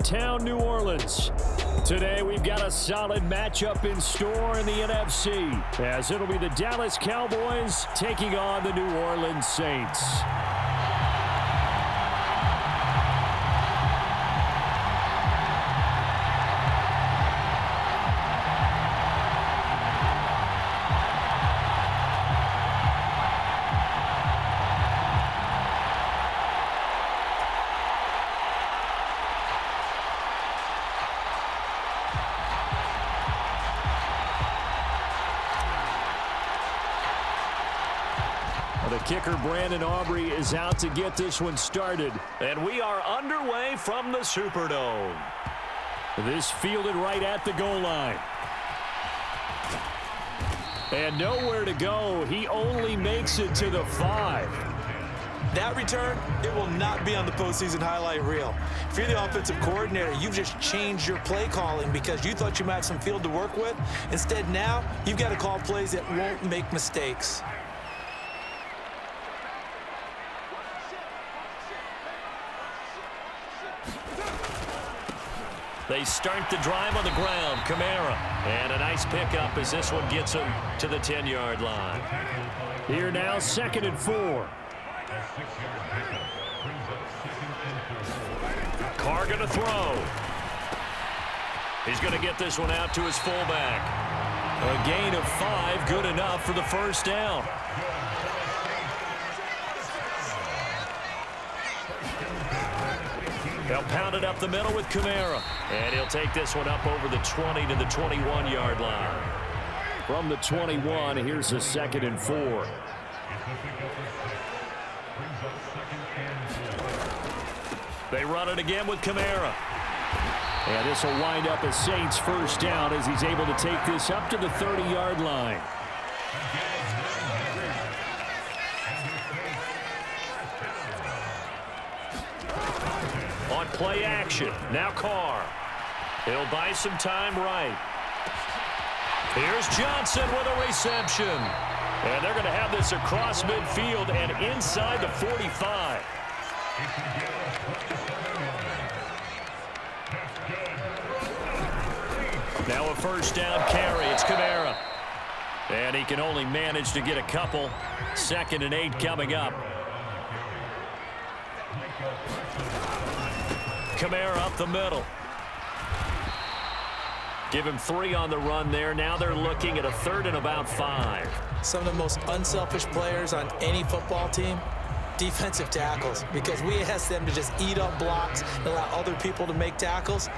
downtown New Orleans. Today we've got a solid matchup in store in the NFC, as it'll be the Dallas Cowboys taking on the New Orleans Saints. The kicker, Brandon Aubrey, is out to get this one started. And we are underway from the Superdome. This fielded right at the goal line. And nowhere to go. He only makes it to the 5. That return, it will not be on the postseason highlight reel. If you're the offensive coordinator, you've just changed your play calling because you thought you might have some field to work with. Instead, now, you've got to call plays that won't make mistakes. They start the drive on the ground. Kamara. And a nice pickup as this one gets him to the 10-yard line. Here now, 2nd and 4. Carr going to throw. He's going to get this one out to his fullback. A gain of 5, good enough for the first down. They'll pound it up the middle with Kamara. And he'll take this one up over the 20 to the 21-yard line. From the 21, here's a 2nd and 4. They run it again with Kamara. And this will wind up a Saints first down as he's able to take this up to the 30-yard line. On play action, now Carr. He'll buy some time right. Here's Johnson with a reception. And they're going to have this across midfield and inside the 45. Now a first down carry. It's Kamara. And he can only manage to get a couple. 2nd and 8 coming up. Kamara up the middle. Give him 3 on the run there. Now they're looking at a 3rd and about 5. Some of the most unselfish players on any football team, defensive tackles, because we ask them to just eat up blocks and allow other people to make tackles.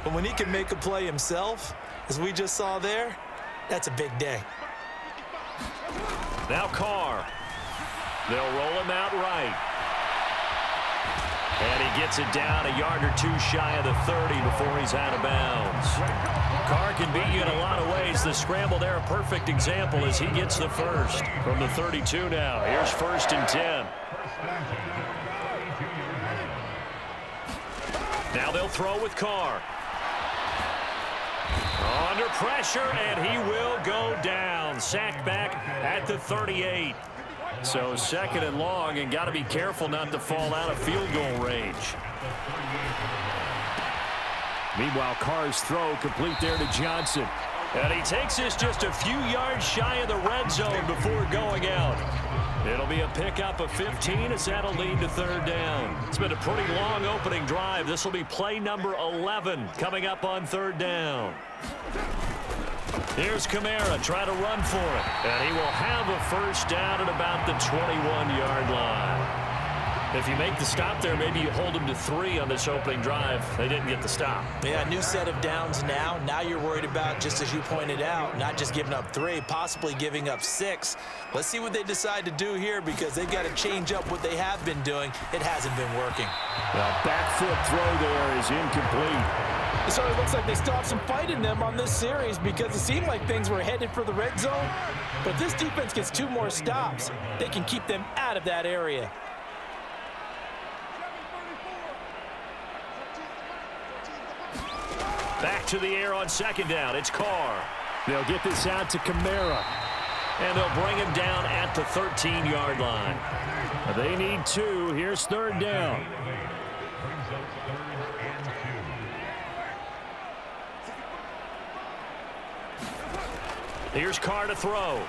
But when he can make a play himself, as we just saw there, that's a big day. Now Carr. They'll roll him out right. And he gets it down a yard or 2 shy of the 30 before he's out of bounds. Carr can beat you in a lot of ways. The scramble there, a perfect example as he gets the first from the 32 now. Here's 1st and 10. Now they'll throw with Carr. Under pressure, and he will go down. Sacked back at the 38. So 2nd and long, and got to be careful not to fall out of field goal range. Meanwhile, Carr's throw complete there to Johnson. And he takes this just a few yards shy of the red zone before going out. It'll be a pickup of 15 as that'll lead to 3rd down. It's been a pretty long opening drive. This will be play number 11 coming up on 3rd down. Here's Kamara trying to run for it. And he will have a first down at about the 21-yard line. If you make the stop there, maybe you hold them to 3 on this opening drive. They didn't get the stop. Yeah, new set of downs now. Now you're worried about, just as you pointed out, not just giving up 3, possibly giving up 6. Let's see what they decide to do here because they've got to change up what they have been doing. It hasn't been working. The back foot throw there is incomplete. So it looks like they still have some fight in them on this series because it seemed like things were headed for the red zone. But if this defense gets 2 more stops, they can keep them out of that area. Back to the air on 2nd down. It's Carr. They'll get this out to Kamara. And they'll bring him down at the 13-yard line. They need 2. Here's 3rd down. Here's Carr to throw.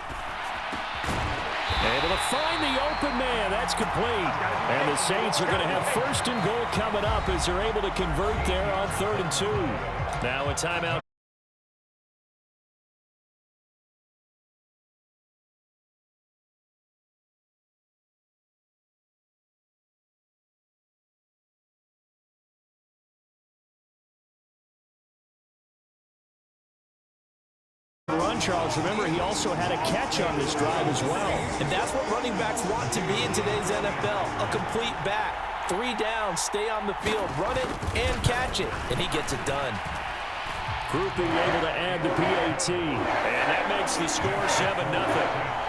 Able to find the open man. That's complete. And the Saints are going to have first and goal coming up as they're able to convert there on 3rd and 2. Now a timeout. Run, Charles. Remember, he also had a catch on this drive as well. And that's what running backs want to be in today's NFL, a complete back. 3 down, stay on the field, run it, and catch it. And he gets it done. Group being able to add the PAT. And that makes the score 7-0.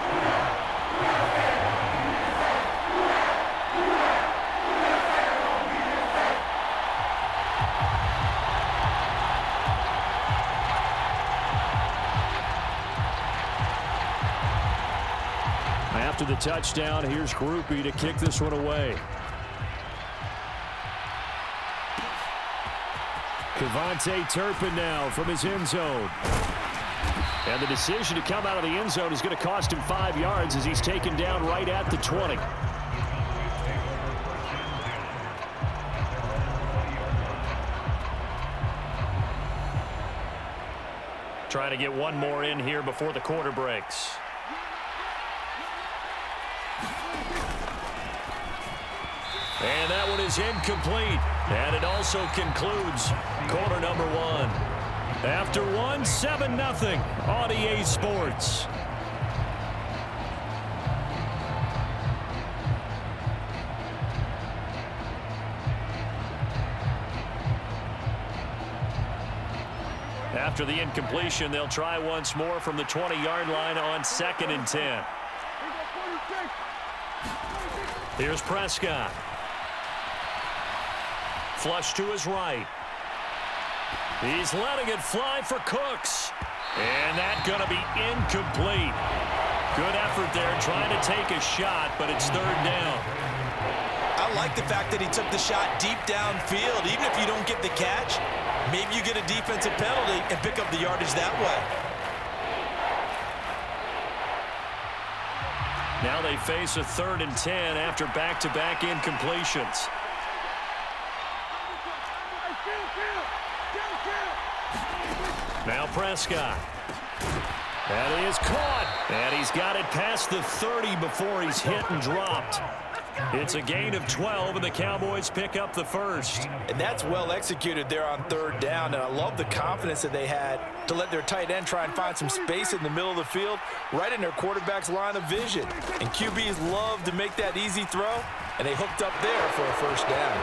After the touchdown, here's Groupie to kick this one away. Kevontae Turpin now from his end zone. And the decision to come out of the end zone is going to cost him 5 yards as he's taken down right at the 20. Trying to get one more in here before the quarter breaks. And that one is incomplete. And it also concludes quarter number 1. After 1, 7-0 on EA Sports. After the incompletion, they'll try once more from the 20-yard line on 2nd and 10. Here's Prescott. Flush to his right. He's letting it fly for Cooks. And that's going to be incomplete. Good effort there trying to take a shot, but it's 3rd down. I like the fact that he took the shot deep downfield. Even if you don't get the catch, maybe you get a defensive penalty and pick up the yardage that way. Now they face a 3rd and 10 after back-to-back incompletions. Now Prescott. And he is caught. And he's got it past the 30 before he's hit and dropped. It's a gain of 12, and the Cowboys pick up the first. And that's well executed there on 3rd down, and I love the confidence that they had to let their tight end try and find some space in the middle of the field, right in their quarterback's line of vision. And QBs love to make that easy throw, and they hooked up there for a first down.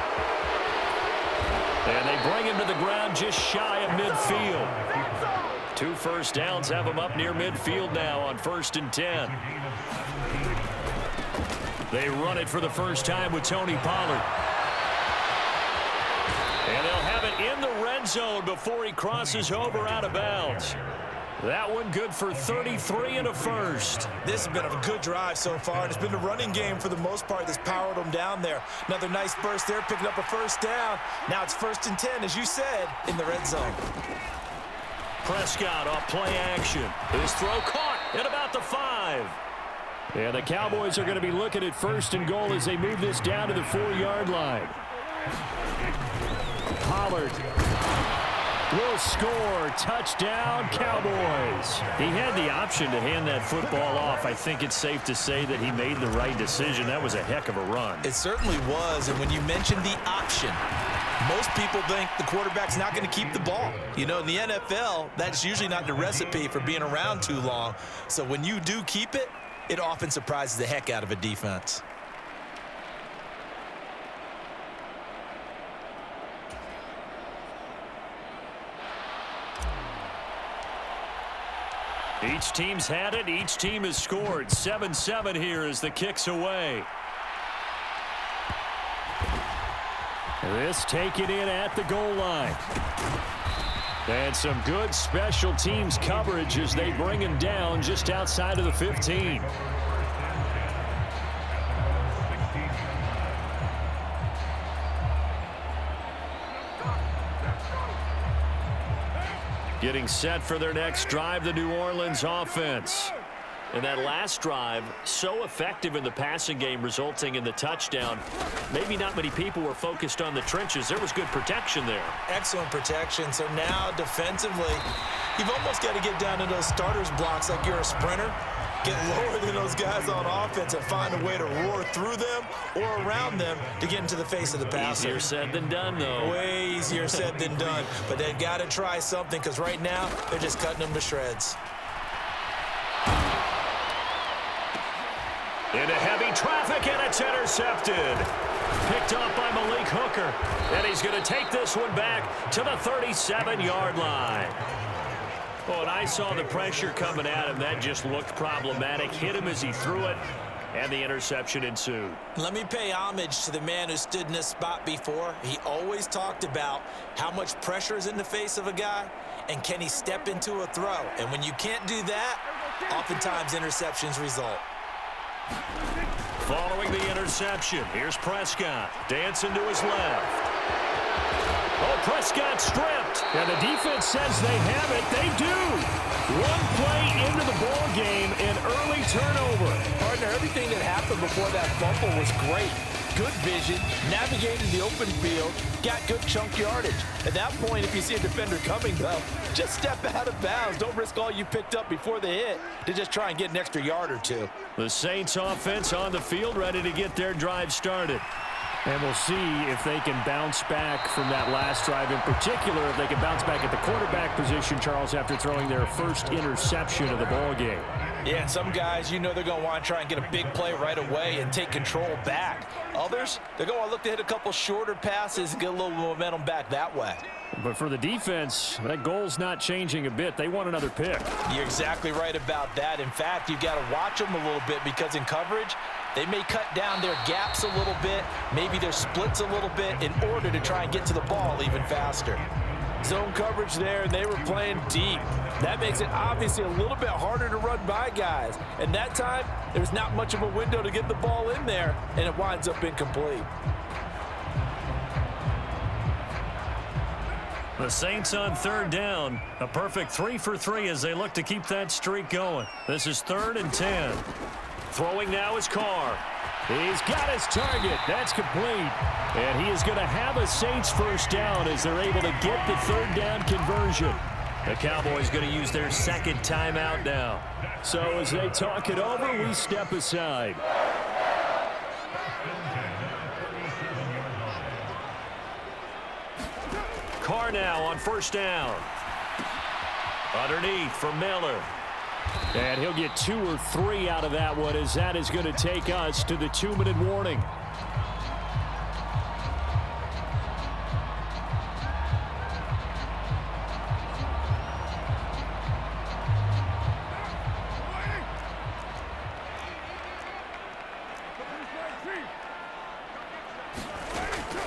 And they bring him to the ground just shy of midfield. 2 first downs have him up near midfield now on 1st and 10. They run it for the first time with Tony Pollard. And they'll have it in the red zone before he crosses over out of bounds. That one good for 33 and a first. This has been a good drive so far. It's been the running game for the most part that's powered them down there. Another nice burst there, picking up a first down. Now it's 1st and 10, as you said, in the red zone. Prescott off play action. His throw caught at about the 5. And the Cowboys are going to be looking at 1st and goal as they move this down to the 4-yard line. Pollard will score. Touchdown, Cowboys. He had the option to hand that football off. I think it's safe to say that he made the right decision. That was a heck of a run. It certainly was, and when you mentioned the option, most people think the quarterback's not going to keep the ball. You know, in the NFL, that's usually not the recipe for being around too long. So when you do keep it, it often surprises the heck out of a defense. Each team's had it. Each team has scored. 7-7 here as the kick's away. This taken in at the goal line. And some good special teams coverage as they bring him down just outside of the 15. Getting set for their next drive, the New Orleans offense. And that last drive, so effective in the passing game, resulting in the touchdown. Maybe not many people were focused on the trenches. There was good protection there. Excellent protection. So now defensively, you've almost got to get down to those starters blocks like you're a sprinter. Get lower than those guys on offense and find a way to roar through them or around them to get into the face of the passer. Easier said than done, though. Way easier said than done. But they've got to try something because right now they're just cutting them to shreds. Into heavy traffic, and it's intercepted. Picked off by Malik Hooker. And he's going to take this one back to the 37-yard line. Well, and I saw the pressure coming at him. That just looked problematic. Hit him as he threw it, and the interception ensued. Let me pay homage to the man who stood in this spot before. He always talked about how much pressure is in the face of a guy, and can he step into a throw. And when you can't do that, oftentimes interceptions result. Following the interception, here's Prescott. Dancing to his left. Oh, Prescott stripped. And the defense says they have it. They do. One play into the ball game, an early turnover. Partner, everything that happened before that fumble was great. Good vision, navigated the open field, got good chunk yardage. At that point, if you see a defender coming, though, just step out of bounds. Don't risk all you picked up before the hit to just try and get an extra yard or two. The Saints offense on the field, ready to get their drive started. And we'll see if they can bounce back from that last drive. In particular, if they can bounce back at the quarterback position, Charles, after throwing their first interception of the ball game. Yeah, and some guys, you know they're going to want to try and get a big play right away and take control back. Others, they're going to look to hit a couple shorter passes and get a little momentum back that way. But for the defense, that goal's not changing a bit. They want another pick. You're exactly right about that. In fact, you've got to watch them a little bit because in coverage, they may cut down their gaps a little bit, maybe their splits a little bit in order to try and get to the ball even faster. Zone coverage there, and they were playing deep. That makes it obviously a little bit harder to run by guys. And that time, there's not much of a window to get the ball in there, and it winds up incomplete. The Saints on third down. A perfect 3 for 3 as they look to keep that streak going. This is 3rd and 10. Throwing now is Carr. He's got his target. That's complete. And he is going to have a Saints first down as they're able to get the 3rd down conversion. The Cowboys going to use their second timeout now. So as they talk it over, we step aside. Carr now on first down. Underneath for Miller. And he'll get 2 or 3 out of that one as that is going to take us to the 2-minute warning.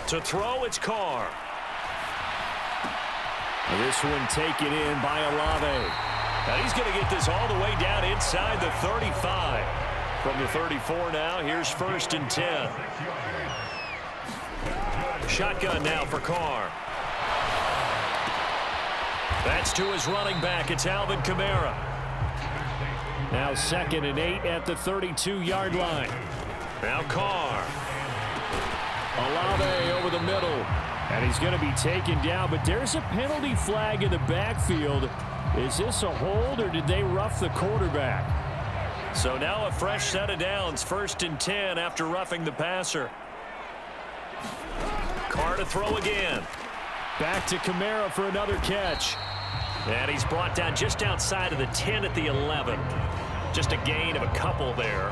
To throw, it's Carr. This one taken in by Olave. And he's going to get this all the way down inside the 35. From the 34 now, here's 1st and 10. Shotgun now for Carr. That's to his running back. It's Alvin Kamara. Now 2nd and 8 at the 32-yard line. Now Carr. Olave over the middle. And he's going to be taken down, but there's a penalty flag in the backfield. Is this a hold, or did they rough the quarterback? So now a fresh set of downs, 1st and 10 after roughing the passer. Carr to throw again. Back to Kamara for another catch. And he's brought down just outside of the 10 at the 11. Just a gain of a couple there.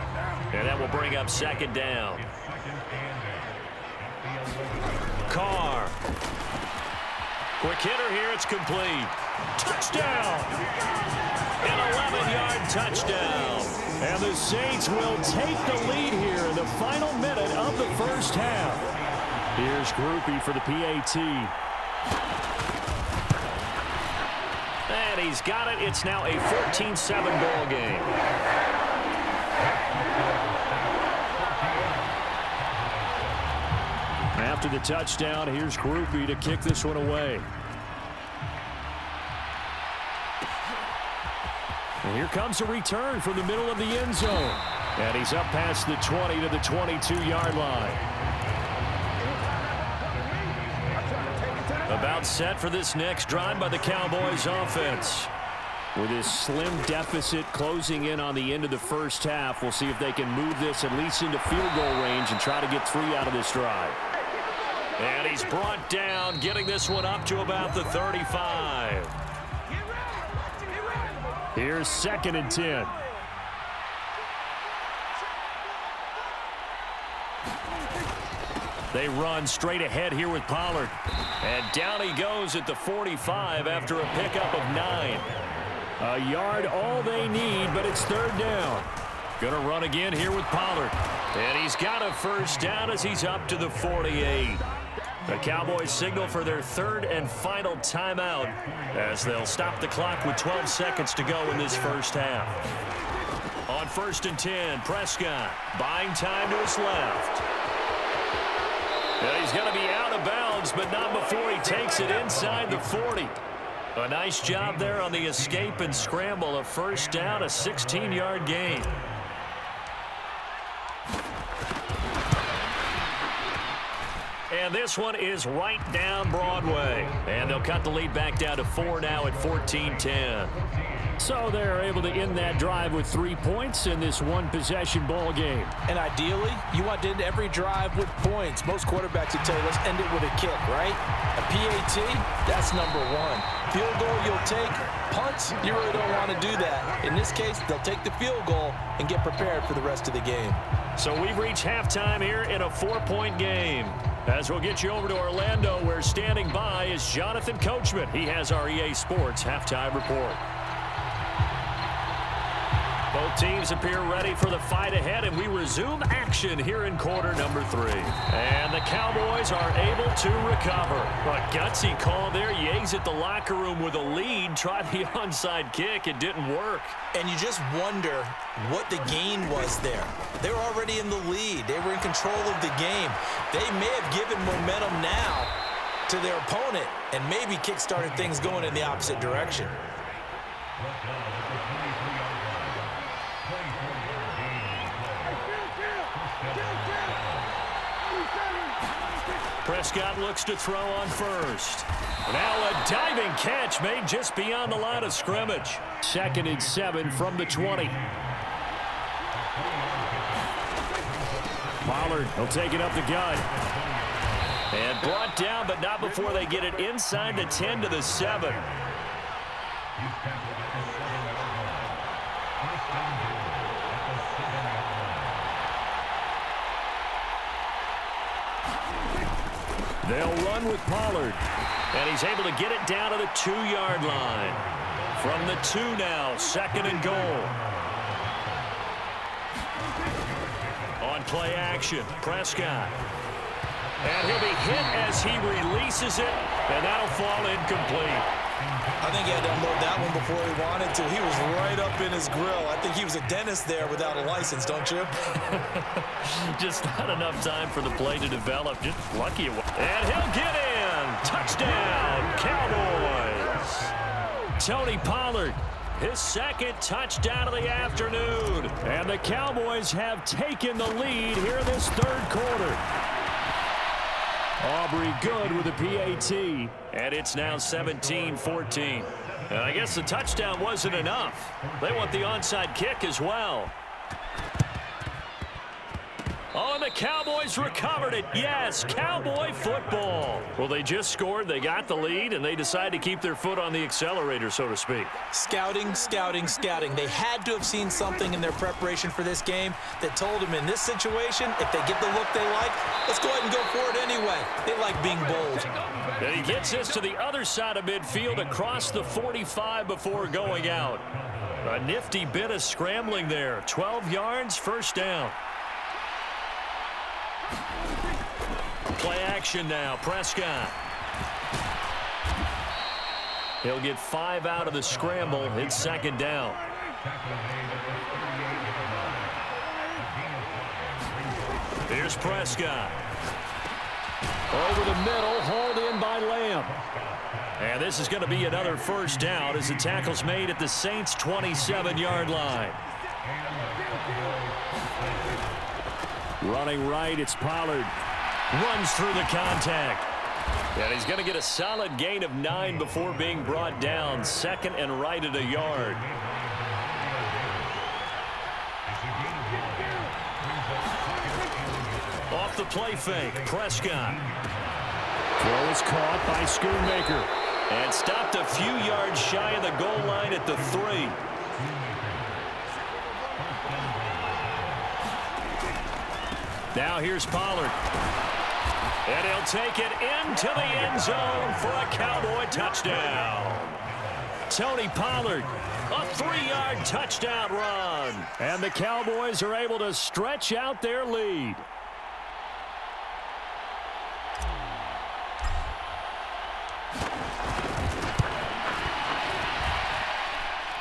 And that will bring up 2nd down. Carr. Quick hitter here, it's complete. Touchdown! An 11-yard touchdown. And the Saints will take the lead here in the final minute of the first half. Here's Groupie for the PAT. And he's got it. It's now a 14-7 ball game. After the touchdown, here's Groupie to kick this one away. And here comes a return from the middle of the end zone. And he's up past the 20 to the 22-yard line. About set for this next drive by the Cowboys offense. With his slim deficit closing in on the end of the first half, we'll see if they can move this at least into field goal range and try to get 3 out of this drive. And he's brought down, getting this one up to about the 35. Here's 2nd and 10. They run straight ahead here with Pollard. And down he goes at the 45 after a pickup of 9. A yard all they need, but it's 3rd down. Gonna run again here with Pollard. And he's got a first down as he's up to the 48. The Cowboys signal for their 3rd and final timeout as they'll stop the clock with 12 seconds to go in this first half. On 1st and 10, Prescott buying time to his left. And he's going to be out of bounds, but not before he takes it inside the 40. A nice job there on the escape and scramble. A first down, a 16-yard gain. And this one is right down Broadway. And they'll cut the lead back down to 4 now at 14-10. So they're able to end that drive with 3 points in this one-possession ball game. And ideally, you want to end every drive with points. Most quarterbacks would tell you, let's end it with a kick, right? A PAT, that's number 1. Field goal you'll take. Punts, you really don't want to do that. In this case, they'll take the field goal and get prepared for the rest of the game. So we've reached halftime here in a 4-point game. As we'll get you over to Orlando, where standing by is Jonathan Coachman. He has our EA Sports halftime report. Both teams appear ready for the fight ahead, and we resume action here in quarter number 3. And the Cowboys are able to recover. A gutsy call there. You exit the locker room with a lead. Try the onside kick. It didn't work. And you just wonder what the gain was there. They were already in the lead. They were in control of the game. They may have given momentum now to their opponent and maybe kick-started things going in the opposite direction. Prescott looks to throw on first. Now a diving catch made just beyond the line of scrimmage. 2nd and 7 from the 20. Pollard will take it up the gut. And brought down, but not before they get it inside the 10 to the 7. They'll run with Pollard. And he's able to get it down to the 2-yard line. From the 2 now, 2nd and goal. On play action, Prescott. And he'll be hit as he releases it, and that'll fall incomplete. I think he had to unload that one before he wanted to. He was right up in his grill. I think he was a dentist there without a license, don't you? Just not enough time for the play to develop. Just lucky it was. And he'll get in. Touchdown, Cowboys. Tony Pollard, his 2nd touchdown of the afternoon. And the Cowboys have taken the lead here in this 3rd quarter. Aubrey good with a PAT. And it's now 17-14. And I guess the touchdown wasn't enough. They want the onside kick as well. Oh, and the Cowboys recovered it. Yes, Cowboy football. Well, they just scored, they got the lead, and they decide to keep their foot on the accelerator, so to speak. Scouting, scouting, scouting. They had to have seen something in their preparation for this game that told them in this situation, if they get the look they like, let's go ahead and go for it anyway. They like being bold. And he gets this to the other side of midfield across the 45 before going out. A nifty bit of scrambling there. 12 yards, first down. Play action now, Prescott. He'll get 5 out of the scramble. It's 2nd down. Here's Prescott. Over the middle, hauled in by Lamb. And this is going to be another first down as the tackle's made at the Saints' 27-yard line. Running right, it's Pollard. Runs through the contact. And he's going to get a solid gain of 9 before being brought down. Second and right at a yard. Off the play fake, Prescott. Throw is caught by Schoonmaker. And stopped a few yards shy of the goal line at the 3. Now here's Pollard. And he'll take it into the end zone for a Cowboy touchdown. Tony Pollard, a 3-yard touchdown run. And the Cowboys are able to stretch out their lead.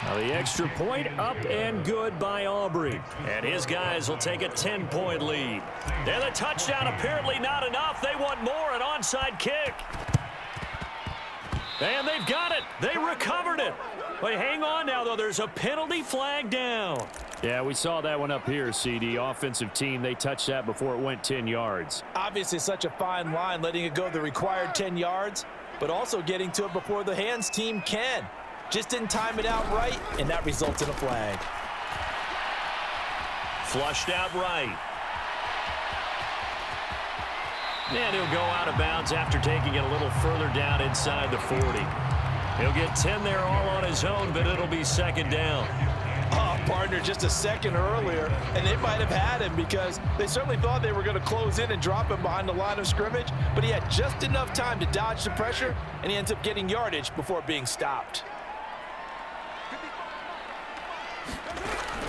Now the extra point up and good by Aubrey. And his guys will take a 10-point lead. And the touchdown apparently not enough. They want more, an onside kick. And they've got it. They recovered it. But hang on now, though. There's a penalty flag down. Yeah, we saw that one up here, CD. Offensive team, they touched that before it went 10 yards. Obviously such a fine line, letting it go the required 10 yards, but also getting to it before the hands team can. Just didn't time it out right, and that results in a flag. Flushed out right. And he'll go out of bounds after taking it a little further down inside the 40. He'll get 10 there all on his own, but it'll be second down. Oh, partner, just a second earlier, and they might have had him because they certainly thought they were going to close in and drop him behind the line of scrimmage, but he had just enough time to dodge the pressure, and he ends up getting yardage before being stopped.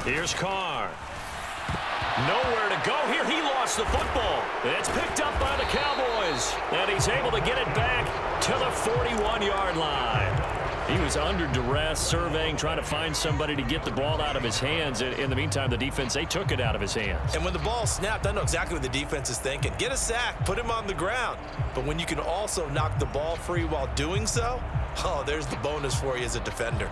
Here's Carr. Nowhere to go here. He lost the football. It's picked up by the Cowboys. And he's able to get it back to the 41-yard line. He was under duress, surveying, trying to find somebody to get the ball out of his hands. In the meantime, the defense, they took it out of his hands. And when the ball snapped, I know exactly what the defense is thinking. Get a sack, put him on the ground. But when you can also knock the ball free while doing so, oh, there's the bonus for you as a defender.